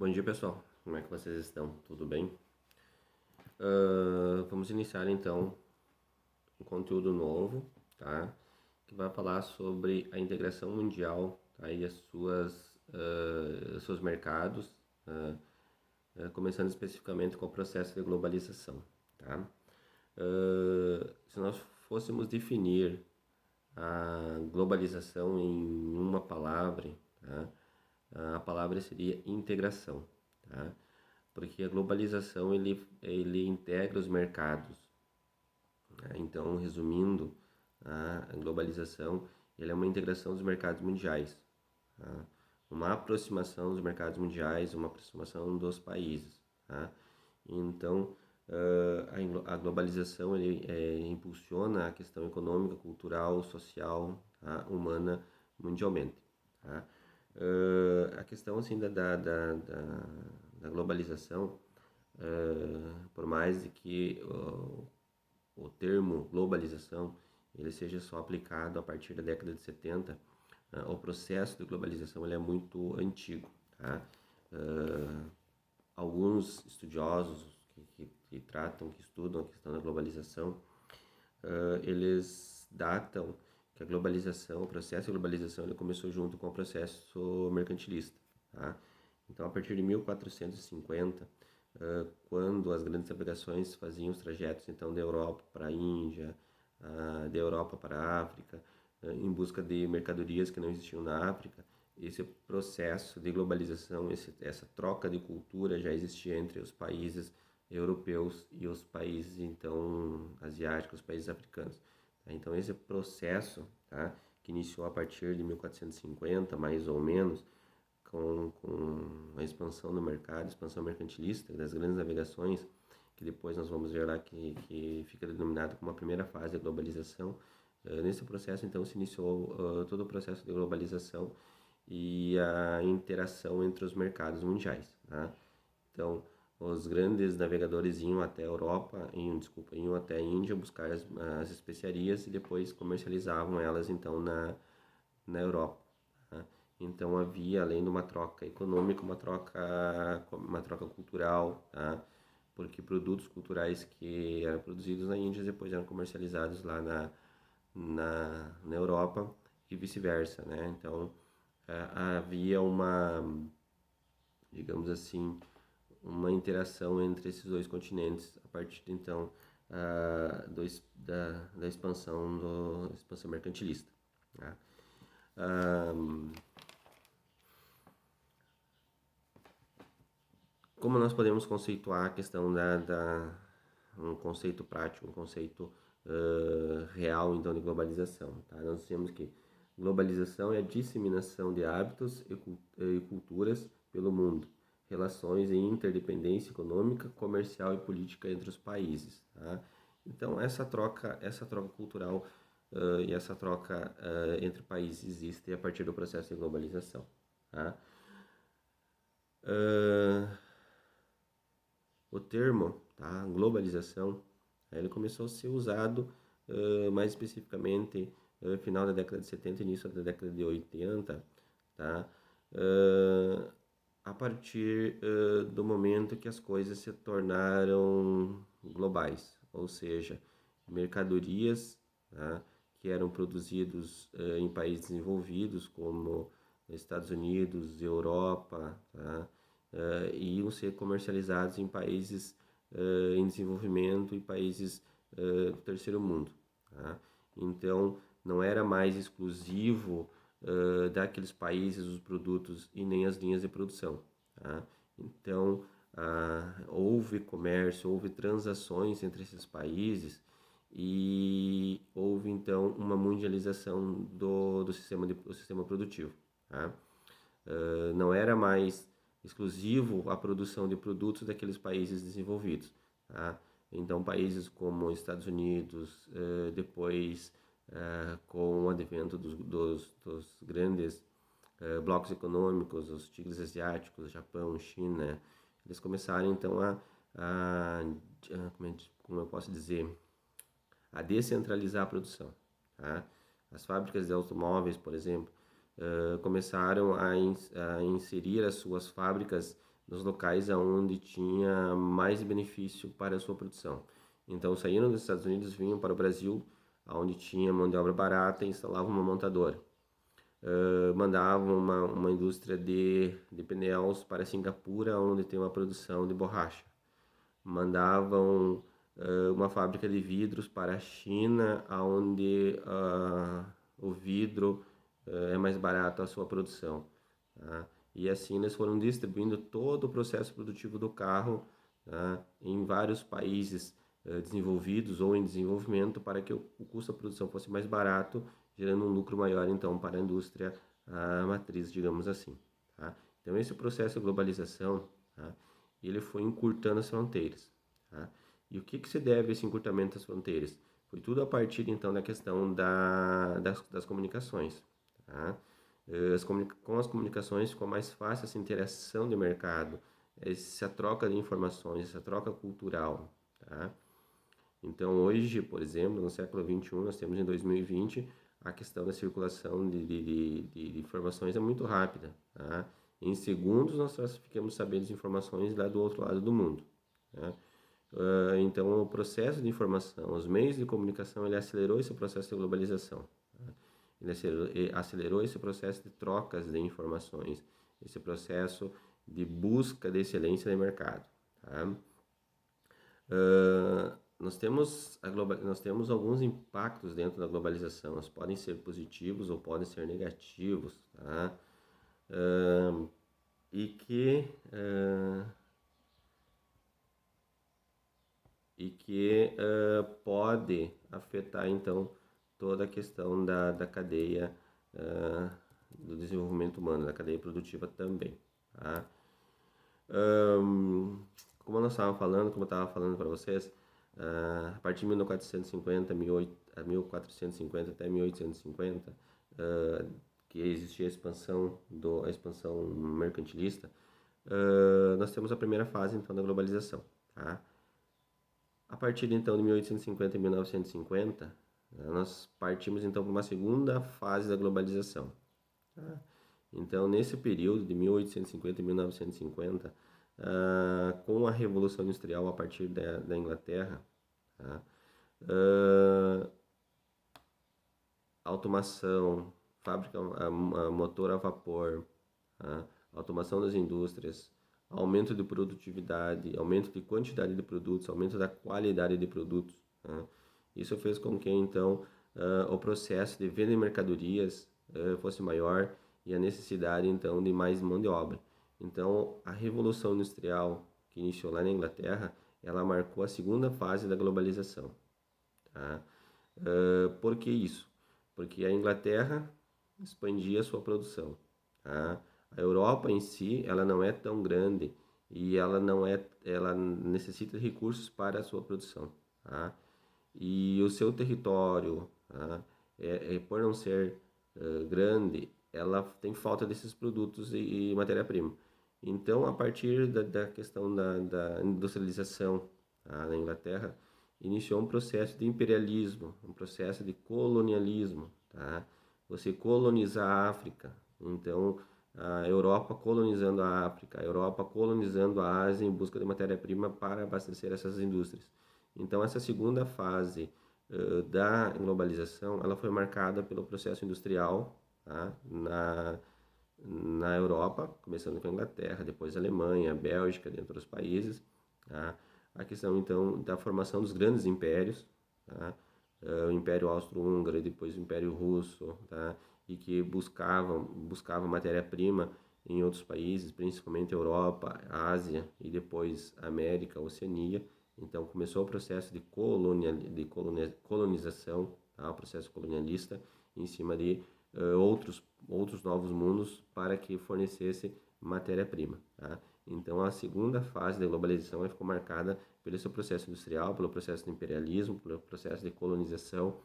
Bom dia, pessoal. Como é que vocês estão? Tudo bem? Vamos iniciar então um conteúdo novo, tá? Que vai falar sobre a integração mundial, tá? E seus mercados, começando especificamente com o processo de globalização, tá? Se nós fôssemos definir a globalização em uma palavra, tá? A palavra seria integração, tá? Porque a globalização ele integra os mercados, né? Então, resumindo, a globalização ele é uma integração dos mercados mundiais, tá? Uma aproximação dos mercados mundiais, uma aproximação dos países, tá? Então, a globalização impulsiona a questão econômica, cultural, social, tá? Humana mundialmente, tá? A questão assim da globalização, por mais de que o termo globalização ele seja só aplicado a partir da década de 70, o processo de globalização ele é muito antigo, tá? Alguns estudiosos que tratam, que estudam a questão da globalização, eles datam que a globalização, o processo de globalização, ele começou junto com o processo mercantilista, tá? Então, a partir de 1450, quando as grandes navegações faziam os trajetos então da Europa para a Índia, da Europa para a África, em busca de mercadorias que não existiam na África, esse processo de globalização, essa troca de cultura já existia entre os países europeus e os países então asiáticos, os países africanos. Tá? Então esse processo, tá, que iniciou a partir de 1450, mais ou menos, com a expansão do mercado, expansão mercantilista das grandes navegações, que depois nós vamos ver lá que fica denominado como a primeira fase da globalização. Nesse processo, então, se iniciou todo o processo de globalização e a interação entre os mercados mundiais, tá? Então, os grandes navegadores iam até a Europa, iam até a Índia buscar as especiarias e depois comercializavam elas então na Europa, tá? Então havia, além de uma troca econômica, uma troca cultural, tá? Porque produtos culturais que eram produzidos na Índia depois eram comercializados lá na Europa e vice-versa, né? Então havia digamos assim, uma interação entre esses dois continentes a partir então da expansão mercantilista, tá? Como nós podemos conceituar a questão um conceito prático, um conceito real então de globalização, tá? Nós temos que globalização é a disseminação de hábitos e culturas pelo mundo, relações e interdependência econômica, comercial e política entre os países, tá? Então essa troca cultural e essa troca entre países existe a partir do processo de globalização, tá? O termo, tá, globalização, ele começou a ser usado mais especificamente no final da década de 70 e início da década de 80, tá? A partir do momento que as coisas se tornaram globais, ou seja, mercadorias, tá, que eram produzidos em países desenvolvidos como Estados Unidos, Europa, tá, iam ser comercializados em países em desenvolvimento e países do terceiro mundo, tá? Então não era mais exclusivo daqueles países os produtos e nem as linhas de produção, tá? Então houve comércio, houve transações entre esses países e houve então uma mundialização do sistema produtivo, tá? Não era mais exclusivo a produção de produtos daqueles países desenvolvidos, tá? Então países como Estados Unidos, depois com o advento dos grandes blocos econômicos, os tigres asiáticos, Japão, China, eles começaram então como eu posso dizer, a descentralizar a produção, tá? As fábricas de automóveis, por exemplo, começaram a inserir as suas fábricas nos locais onde tinha mais benefício para a sua produção. Então, saíram dos Estados Unidos, vinham para o Brasil, onde tinha mão de obra barata, e instalavam uma montadora. Mandavam uma indústria de pneus para Singapura, onde tem uma produção de borracha. Mandavam uma fábrica de vidros para a China, onde o vidro é mais barato a sua produção. Tá? E assim eles foram distribuindo todo o processo produtivo do carro, tá? Em vários países desenvolvidos ou em desenvolvimento, para que o custo da produção fosse mais barato, gerando um lucro maior então para a indústria matriz, digamos assim. Tá? Então esse processo de globalização, tá? Ele foi encurtando as fronteiras. Tá? E o que se deve a esse encurtamento das fronteiras? Foi tudo a partir então da questão das comunicações. Tá? Com as comunicações ficou mais fácil essa interação de mercado, essa troca de informações, essa troca cultural. Tá? Então hoje, por exemplo, no século XXI, nós temos em 2020, a questão da circulação de informações é muito rápida. Tá? Em segundos nós ficamos sabendo de informações lá do outro lado do mundo. Tá? Então o processo de informação, os meios de comunicação, ele acelerou esse processo de globalização. Tá? Ele acelerou esse processo de trocas de informações, esse processo de busca de excelência de mercado. Tá? Nós temos alguns impactos dentro da globalização. Eles podem ser positivos ou podem ser negativos, tá? E que pode afetar então toda a questão da cadeia do desenvolvimento humano, da cadeia produtiva também. Tá? Como eu estava falando para vocês, a partir de 1450, 1450 até 1850, que existia a expansão mercantilista, nós temos a primeira fase então da globalização. Tá? A partir então de 1850 e 1950, nós partimos então para uma segunda fase da globalização. Tá? Então, nesse período de 1850 e 1950, com a Revolução Industrial a partir da Inglaterra, tá? Automação, fábrica, motor a vapor, tá? Automação das indústrias, aumento de produtividade, aumento de quantidade de produtos, aumento da qualidade de produtos. Tá? Isso fez com que, então, o processo de venda de mercadorias fosse maior e a necessidade, então, de mais mão de obra. Então, a Revolução Industrial, que iniciou lá na Inglaterra, ela marcou a segunda fase da globalização. Tá? Por que isso? Porque a Inglaterra expandia a sua produção. Tá? A Europa em si, ela não é tão grande e ela necessita de recursos para a sua produção. Tá? E o seu território, tá? Por não ser grande, ela tem falta desses produtos e matéria-prima. Então, a partir da questão da industrialização, tá, na Inglaterra, iniciou um processo de imperialismo, um processo de colonialismo. Tá? Você coloniza a África. Então, a Europa colonizando a África, a Europa colonizando a Ásia em busca de matéria-prima para abastecer essas indústrias. Então, essa segunda fase da globalização, ela foi marcada pelo processo industrial, tá? Na Europa, começando com a Inglaterra, depois a Alemanha, a Bélgica, dentre outros países. Tá? A questão, então, da formação dos grandes impérios, tá? O Império Austro-Húngaro e depois o Império Russo, tá? E que buscavam matéria-prima em outros países, principalmente Europa, Ásia e depois América, Oceania. Então começou o processo de colonização, tá? O processo colonialista em cima de outros novos mundos para que fornecesse matéria-prima. Tá? Então a segunda fase da globalização ficou marcada pelo seu processo industrial, pelo processo de imperialismo, pelo processo de colonização,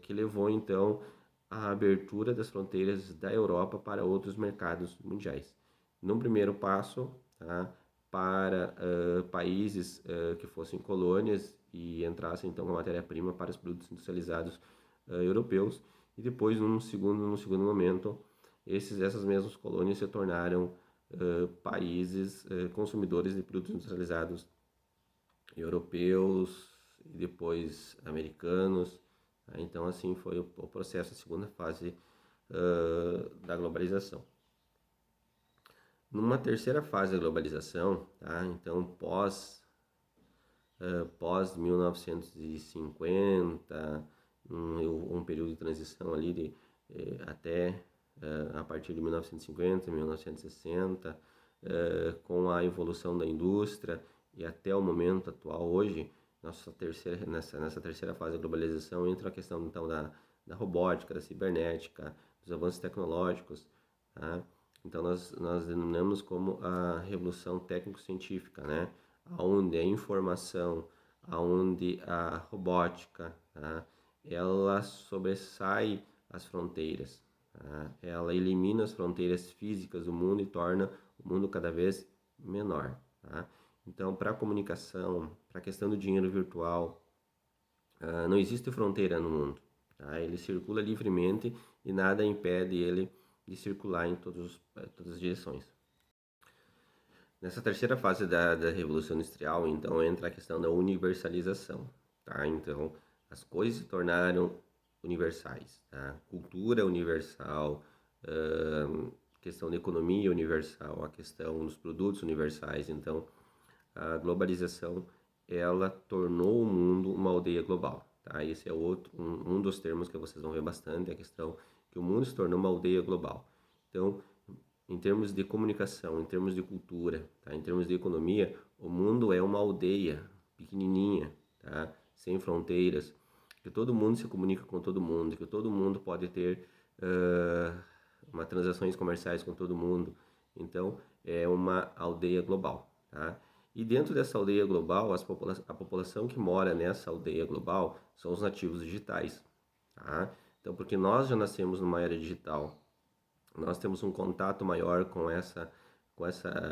que levou então à abertura das fronteiras da Europa para outros mercados mundiais. Num primeiro passo, tá? Para países que fossem colônias e entrassem então com a matéria-prima para os produtos industrializados europeus, e depois num segundo momento essas mesmas colônias se tornaram países consumidores de produtos industrializados europeus e depois americanos. Tá? Então, assim foi o processo, a segunda fase da globalização. Numa terceira fase da globalização, tá? Então pós 1950, um período de transição ali até a partir de 1950, 1960, com a evolução da indústria e até o momento atual hoje, nessa terceira fase da globalização entra a questão então da robótica, da cibernética, dos avanços tecnológicos, tá? Então nós denominamos como a revolução técnico-científica, né? Onde a informação, onde a robótica, tá? Ela sobressai as fronteiras, tá? Ela elimina as fronteiras físicas do mundo e torna o mundo cada vez menor, tá? Então, para a comunicação, para a questão do dinheiro virtual, não existe fronteira no mundo, tá? Ele circula livremente e nada impede ele de circular em todas as direções. Nessa terceira fase da Revolução Industrial, então, entra a questão da universalização, tá? Então, as coisas se tornaram universais, tá? Cultura universal, questão da economia universal, a questão dos produtos universais. Então, a globalização, ela tornou o mundo uma aldeia global, tá? Esse é um dos termos que vocês vão ver bastante, a questão que o mundo se tornou uma aldeia global. Então, em termos de comunicação, em termos de cultura, tá? Em termos de economia, o mundo é uma aldeia pequenininha, tá? Sem fronteiras, que todo mundo se comunica com todo mundo, que todo mundo pode ter transações comerciais com todo mundo. Então, é uma aldeia global, tá? E dentro dessa aldeia global, a população que mora nessa aldeia global são os nativos digitais, tá? Então, porque nós já nascemos numa era digital, nós temos um contato maior com essa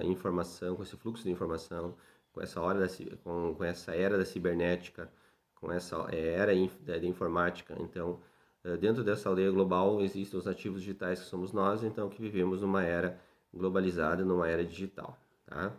informação, com esse fluxo de informação, com essa era da cibernética, com essa era da informática. Então, dentro dessa aldeia global existem os nativos digitais que somos nós, então que vivemos numa era globalizada, numa era digital, tá?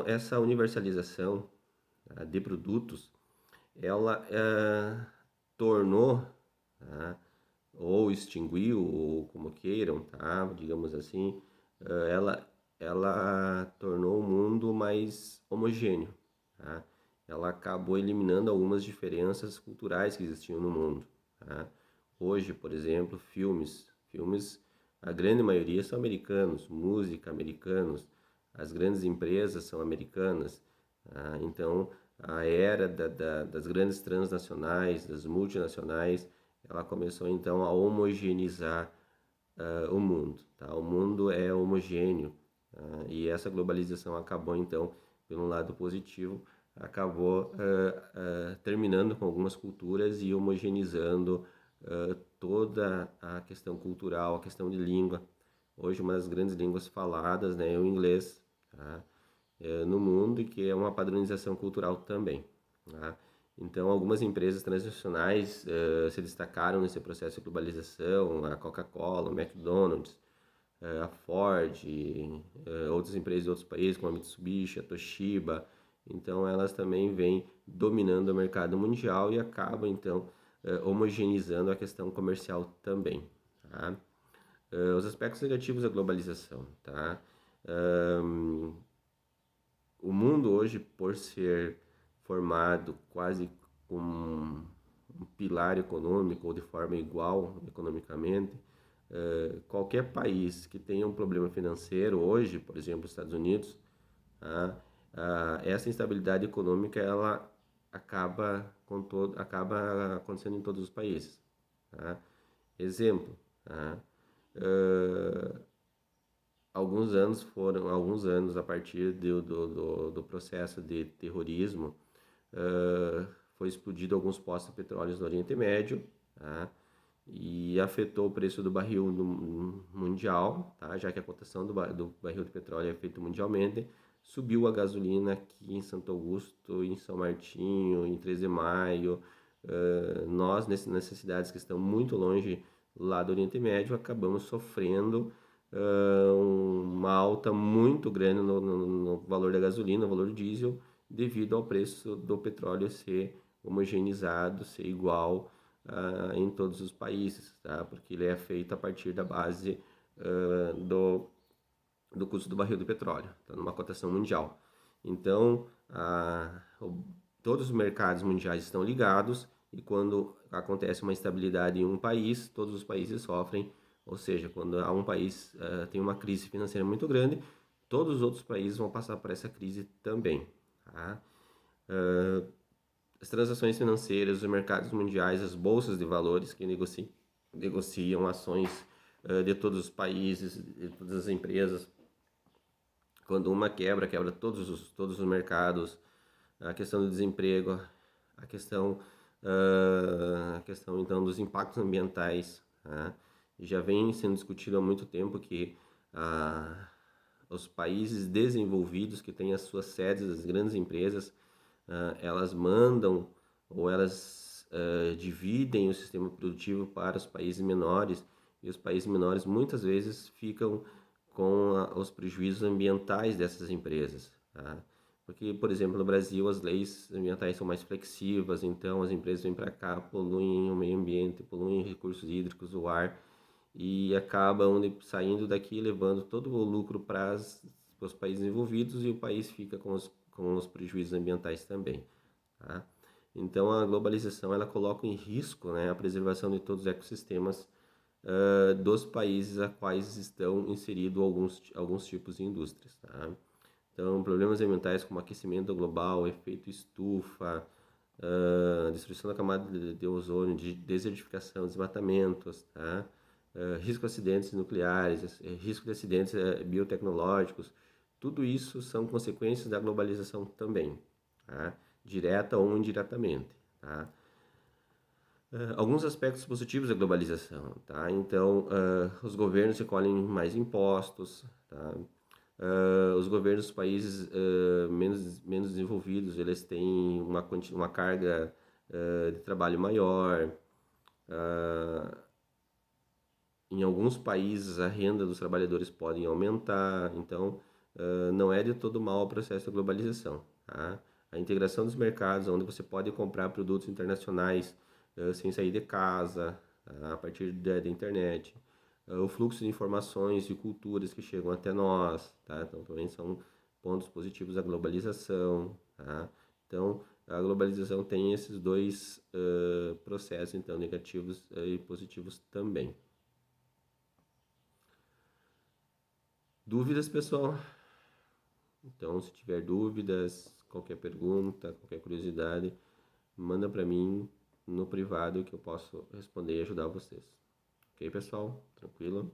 Essa universalização de produtos, ela tornou, tá? Ou extinguiu, ou como queiram, tá? Digamos assim, ela tornou o mundo mais homogêneo, tá? Ela acabou eliminando algumas diferenças culturais que existiam no mundo, tá? Hoje, por exemplo, filmes, a grande maioria são americanos, música americanos, as grandes empresas são americanas, tá? Então a era das grandes transnacionais, das multinacionais, ela começou então a homogeneizar o mundo, tá? O mundo é homogêneo, e essa globalização acabou então, pelo lado positivo, acabou terminando com algumas culturas e homogeneizando toda a questão cultural, a questão de língua. Hoje uma das grandes línguas faladas, né, é o inglês, tá? No mundo, e que é uma padronização cultural também, tá? Então, algumas empresas transnacionais se destacaram nesse processo de globalização, a Coca-Cola, o McDonald's, a Ford, outras empresas de outros países, como a Mitsubishi, a Toshiba. Então, elas também vêm dominando o mercado mundial e acabam, então, homogeneizando a questão comercial também, tá? Os aspectos negativos da globalização, tá? O mundo hoje, por ser formado quase com um pilar econômico ou de forma igual economicamente, qualquer país que tenha um problema financeiro hoje, por exemplo, os Estados Unidos, essa instabilidade econômica ela acaba acontecendo em todos os países, tá? Exemplo, tá? Alguns anos a partir do processo de terrorismo, foi explodido alguns postos de petróleo no Oriente Médio, tá? E afetou o preço do barril mundial, tá? Já que a cotação do barril de petróleo é feita mundialmente. Subiu a gasolina aqui em Santo Augusto, em São Martinho, em 13 de Maio. Nós, nessas cidades que estão muito longe lá do Oriente Médio, acabamos sofrendo uma alta muito grande no valor da gasolina, no valor do diesel, devido ao preço do petróleo ser homogeneizado, ser igual em todos os países, tá? Porque ele é feito a partir da base do custo do barril do petróleo, tá? Numa cotação mundial. Então, todos os mercados mundiais estão ligados e quando acontece uma instabilidade em um país, todos os países sofrem. Ou seja, quando há um país tem uma crise financeira muito grande, todos os outros países vão passar por essa crise também. Tá? As transações financeiras, os mercados mundiais, as bolsas de valores que negociam ações de todos os países, de todas as empresas. Quando uma quebra todos os mercados. A questão do desemprego, a questão então dos impactos ambientais, tá? Já vem sendo discutido há muito tempo que os países desenvolvidos que têm as suas sedes, as grandes empresas, elas mandam ou elas dividem o sistema produtivo para os países menores e os países menores muitas vezes ficam com os prejuízos ambientais dessas empresas, tá? Porque, por exemplo, no Brasil as leis ambientais são mais flexíveis, então as empresas vêm para cá, poluem o meio ambiente, poluem recursos hídricos, o ar, e acabam saindo daqui e levando todo o lucro para os países envolvidos e o país fica com os prejuízos ambientais também. Tá? Então a globalização ela coloca em risco, né, a preservação de todos os ecossistemas dos países a quais estão inseridos alguns tipos de indústrias. Tá? Então, problemas ambientais como aquecimento global, efeito estufa, destruição da camada de ozônio, de desertificação, desmatamentos, tá? Risco de acidentes nucleares, risco de acidentes biotecnológicos, tudo isso são consequências da globalização também, tá? Direta ou indiretamente, tá? Alguns aspectos positivos da globalização, tá? Então, os governos recolhem mais impostos, tá? Os governos dos países menos desenvolvidos, eles têm uma carga de trabalho maior. Em alguns países, a renda dos trabalhadores pode aumentar. Então, não é de todo mal o processo da globalização. Tá? A integração dos mercados, onde você pode comprar produtos internacionais sem sair de casa, tá? A partir da internet. O fluxo de informações e culturas que chegam até nós, tá? Então também são pontos positivos da globalização, tá? Então a globalização tem esses dois processos, então negativos e positivos também. Dúvidas, pessoal? Então, se tiver dúvidas, qualquer pergunta, qualquer curiosidade, manda para mim no privado que eu posso responder e ajudar vocês. Ok, pessoal? Tranquilo?